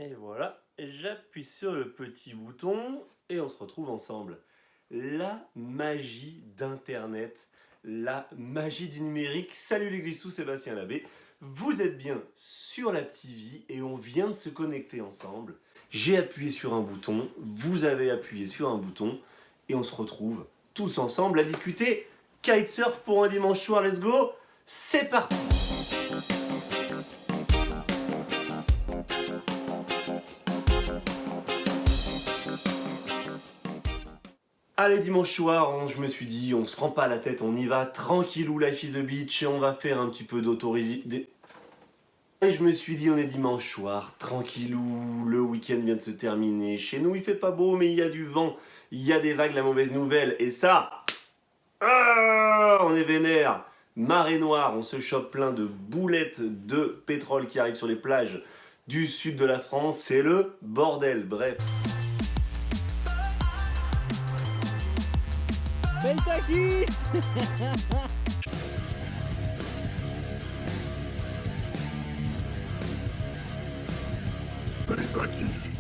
Et voilà, j'appuie sur le petit bouton et on se retrouve ensemble. La magie d'Internet, la magie du numérique. Salut les glissous, Sébastien Labbé. Vous êtes bien sur la TV et on vient de se connecter ensemble. J'ai appuyé sur un bouton, vous avez appuyé sur un bouton et on se retrouve tous ensemble à discuter kitesurf pour un dimanche soir. Let's go, c'est parti! Allez, dimanche soir, je me suis dit, on se prend pas la tête, on y va, tranquillou, life is a beach, et on va faire un petit peu d'autorisation. Et je me suis dit, on est dimanche soir, tranquillou, le week-end vient de se terminer. Chez nous, il fait pas beau, mais il y a du vent, il y a des vagues, la mauvaise nouvelle. Et ça, on est vénère. Marée noire, on se chope plein de boulettes de pétrole qui arrivent sur les plages du sud de la France. C'est le bordel, bref. Kentucky.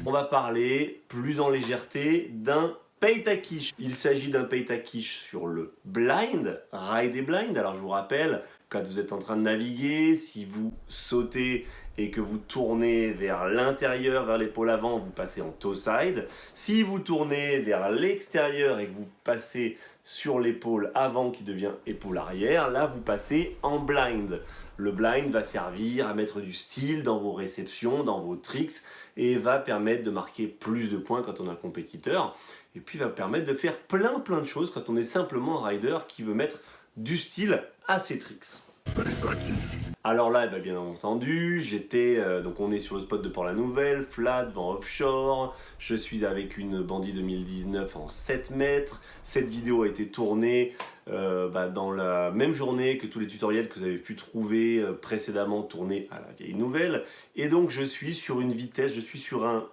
On va parler plus en légèreté d'un pay-to-quiche. Il s'agit d'un pay-to-quiche sur le blind, ride et blind. Alors je vous rappelle, quand vous êtes en train de naviguer, si vous sautez et que vous tournez vers l'intérieur, vers l'épaule avant, vous passez en toe side. Si vous tournez vers l'extérieur et que vous passez sur l'épaule avant qui devient épaule arrière, là vous passez en blind. Le blind va servir à mettre du style dans vos réceptions, dans vos tricks et va permettre de marquer plus de points quand on est un compétiteur et puis va permettre de faire plein de choses quand on est simplement un rider qui veut mettre du style à ses tricks. Alors là, bien entendu, donc on est sur le spot de Port-la-Nouvelle, flat, vent offshore, je suis avec une Bandit 2019 en 7 mètres, cette vidéo a été tournée dans la même journée que tous les tutoriels que vous avez pu trouver précédemment tournés à la vieille nouvelle, et donc je suis sur une vitesse, je suis sur un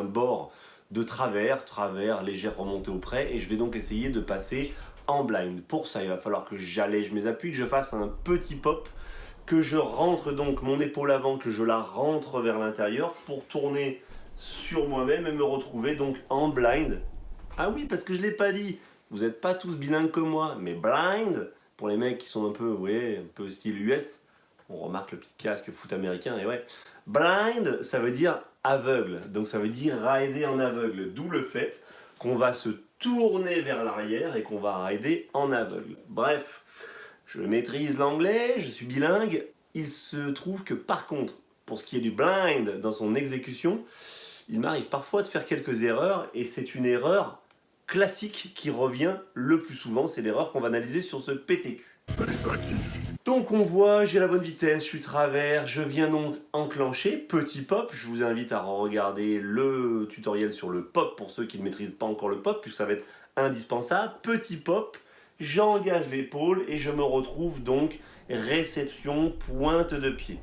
bord de travers, légère remontée au près, et je vais donc essayer de passer en blind. Pour ça, il va falloir que j'allège mes appuis, que je fasse un petit pop, que je rentre donc mon épaule avant, que je la rentre vers l'intérieur pour tourner sur moi-même et me retrouver donc en blind. Ah oui, parce que je ne l'ai pas dit, vous n'êtes pas tous bilingues comme moi, mais blind, pour les mecs qui sont un peu style US, on remarque le petit casque foot américain, et ouais, blind, ça veut dire aveugle, donc ça veut dire rider en aveugle, d'où le fait qu'on va se tourner vers l'arrière et qu'on va rider en aveugle. Bref, je maîtrise l'anglais, je suis bilingue. Il se trouve que par contre, pour ce qui est du blind dans son exécution, il m'arrive parfois de faire quelques erreurs et c'est une erreur classique qui revient le plus souvent. C'est l'erreur qu'on va analyser sur ce PTQ. Donc on voit, j'ai la bonne vitesse, je suis travers, je viens donc enclencher, petit pop, je vous invite à regarder le tutoriel sur le pop pour ceux qui ne maîtrisent pas encore le pop, puisque ça va être indispensable. Petit pop, j'engage l'épaule et je me retrouve donc réception pointe de pied.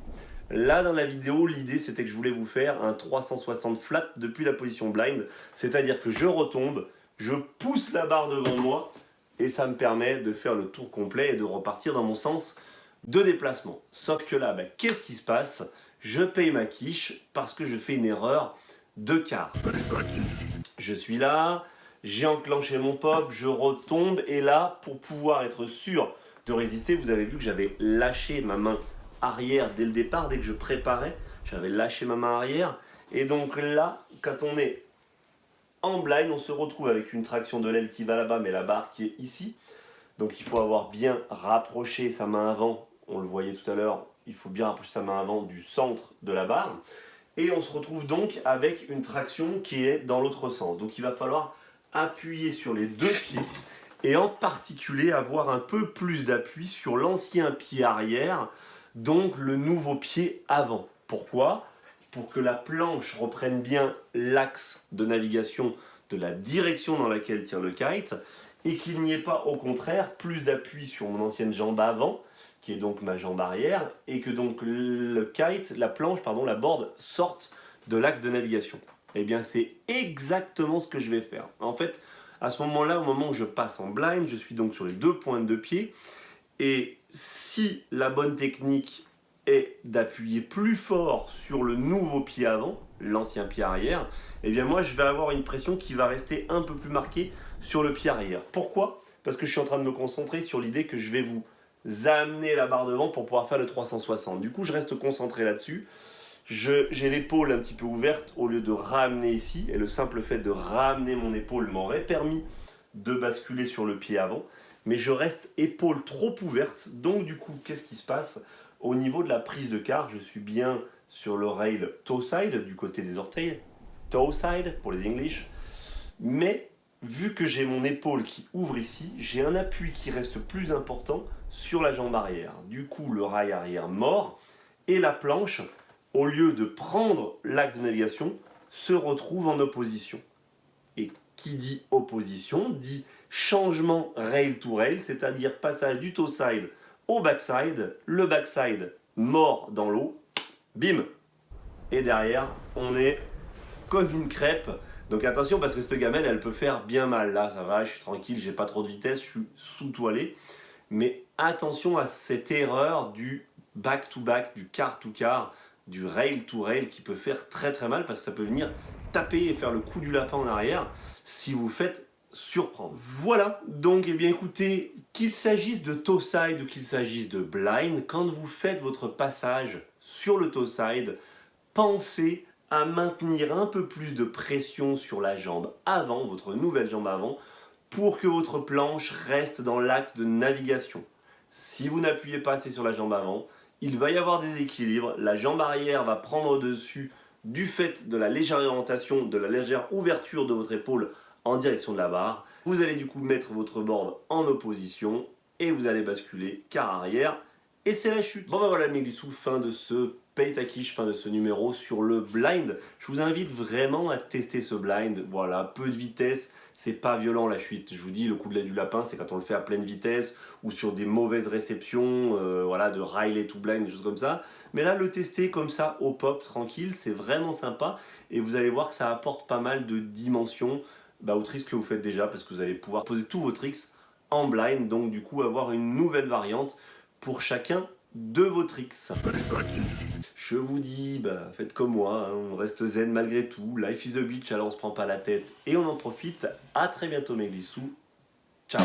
Là dans la vidéo, l'idée c'était que je voulais vous faire un 360 flat depuis la position blind, c'est-à-dire que je retombe, je pousse la barre devant moi et ça me permet de faire le tour complet et de repartir dans mon sens de déplacement. Sauf que là, qu'est-ce qui se passe? Je paye ma quiche parce que je fais une erreur de quart. Je suis là, j'ai enclenché mon pop, je retombe et là, pour pouvoir être sûr de résister, vous avez vu que j'avais lâché ma main arrière dès le départ, dès que je préparais, j'avais lâché ma main arrière. Et donc là, quand on est en blind, on se retrouve avec une traction de l'aile qui va là-bas, mais la barre qui est ici. Donc il faut avoir bien rapproché sa main avant, on le voyait tout à l'heure, il faut bien rapprocher sa main avant du centre de la barre. Et on se retrouve donc avec une traction qui est dans l'autre sens. Donc il va falloir appuyer sur les deux pieds et en particulier avoir un peu plus d'appui sur l'ancien pied arrière, donc le nouveau pied avant. Pourquoi ? Pour que la planche reprenne bien l'axe de navigation de la direction dans laquelle tire le kite et qu'il n'y ait pas au contraire plus d'appui sur mon ancienne jambe avant, qui est donc ma jambe arrière, et que donc le kite, la board sorte de l'axe de navigation. Eh bien c'est exactement ce que je vais faire. En fait, à ce moment-là, au moment où je passe en blind, je suis donc sur les deux pointes de pied, et si la bonne technique est d'appuyer plus fort sur le nouveau pied avant, l'ancien pied arrière, eh bien moi je vais avoir une pression qui va rester un peu plus marquée sur le pied arrière. Pourquoi? Parce que je suis en train de me concentrer sur l'idée que je vais vous amener la barre devant pour pouvoir faire le 360. Du coup je reste concentré là-dessus. J'ai l'épaule un petit peu ouverte au lieu de ramener ici, et le simple fait de ramener mon épaule m'aurait permis de basculer sur le pied avant, mais je reste épaule trop ouverte, donc du coup qu'est-ce qui se passe? Au niveau de la prise de quart, je suis bien sur le rail toe side, du côté des orteils, toe side pour les English, mais vu que j'ai mon épaule qui ouvre ici, j'ai un appui qui reste plus important sur la jambe arrière. Du coup, le rail arrière mord, et la planche, au lieu de prendre l'axe de navigation, se retrouve en opposition. Et qui dit opposition, dit changement rail to rail, c'est-à-dire passage du toe side au backside, le backside mord dans l'eau, bim. Et derrière, on est comme une crêpe. Donc attention parce que cette gamelle, elle peut faire bien mal. Là, ça va, je suis tranquille, j'ai pas trop de vitesse, je suis sous-toilé. Mais attention à cette erreur du back-to-back, du car-to-car, du rail-to-rail qui peut faire très très mal parce que ça peut venir taper et faire le coup du lapin en arrière si vous faites surprendre. Voilà, donc eh bien écoutez, qu'il s'agisse de toe side ou qu'il s'agisse de blind, quand vous faites votre passage sur le toe side, pensez à maintenir un peu plus de pression sur la jambe avant, votre nouvelle jambe avant, pour que votre planche reste dans l'axe de navigation. Si vous n'appuyez pas assez sur la jambe avant, il va y avoir des équilibres, la jambe arrière va prendre dessus du fait de la légère orientation, de la légère ouverture de votre épaule en direction de la barre. Vous allez du coup mettre votre board en opposition et vous allez basculer quart arrière et c'est la chute. Bon ben voilà mes glissous, fin de ce Pay ta quiche, fin de ce numéro sur le blind. Je vous invite vraiment à tester ce blind. Voilà, peu de vitesse, c'est pas violent la chute. Je vous dis, le coup de du lapin, c'est quand on le fait à pleine vitesse ou sur des mauvaises réceptions, voilà, de Riley to blind, des choses comme ça. Mais là, le tester comme ça au pop, tranquille, c'est vraiment sympa. Et vous allez voir que ça apporte pas mal de dimensions aux tricks que vous faites déjà parce que vous allez pouvoir poser tous vos tricks en blind. Donc du coup, avoir une nouvelle variante pour chacun de vos tricks. Je vous dis, faites comme moi, hein, on reste zen malgré tout. Life is a beach, alors on se prend pas la tête et on en profite. À très bientôt mes glissous. Ciao.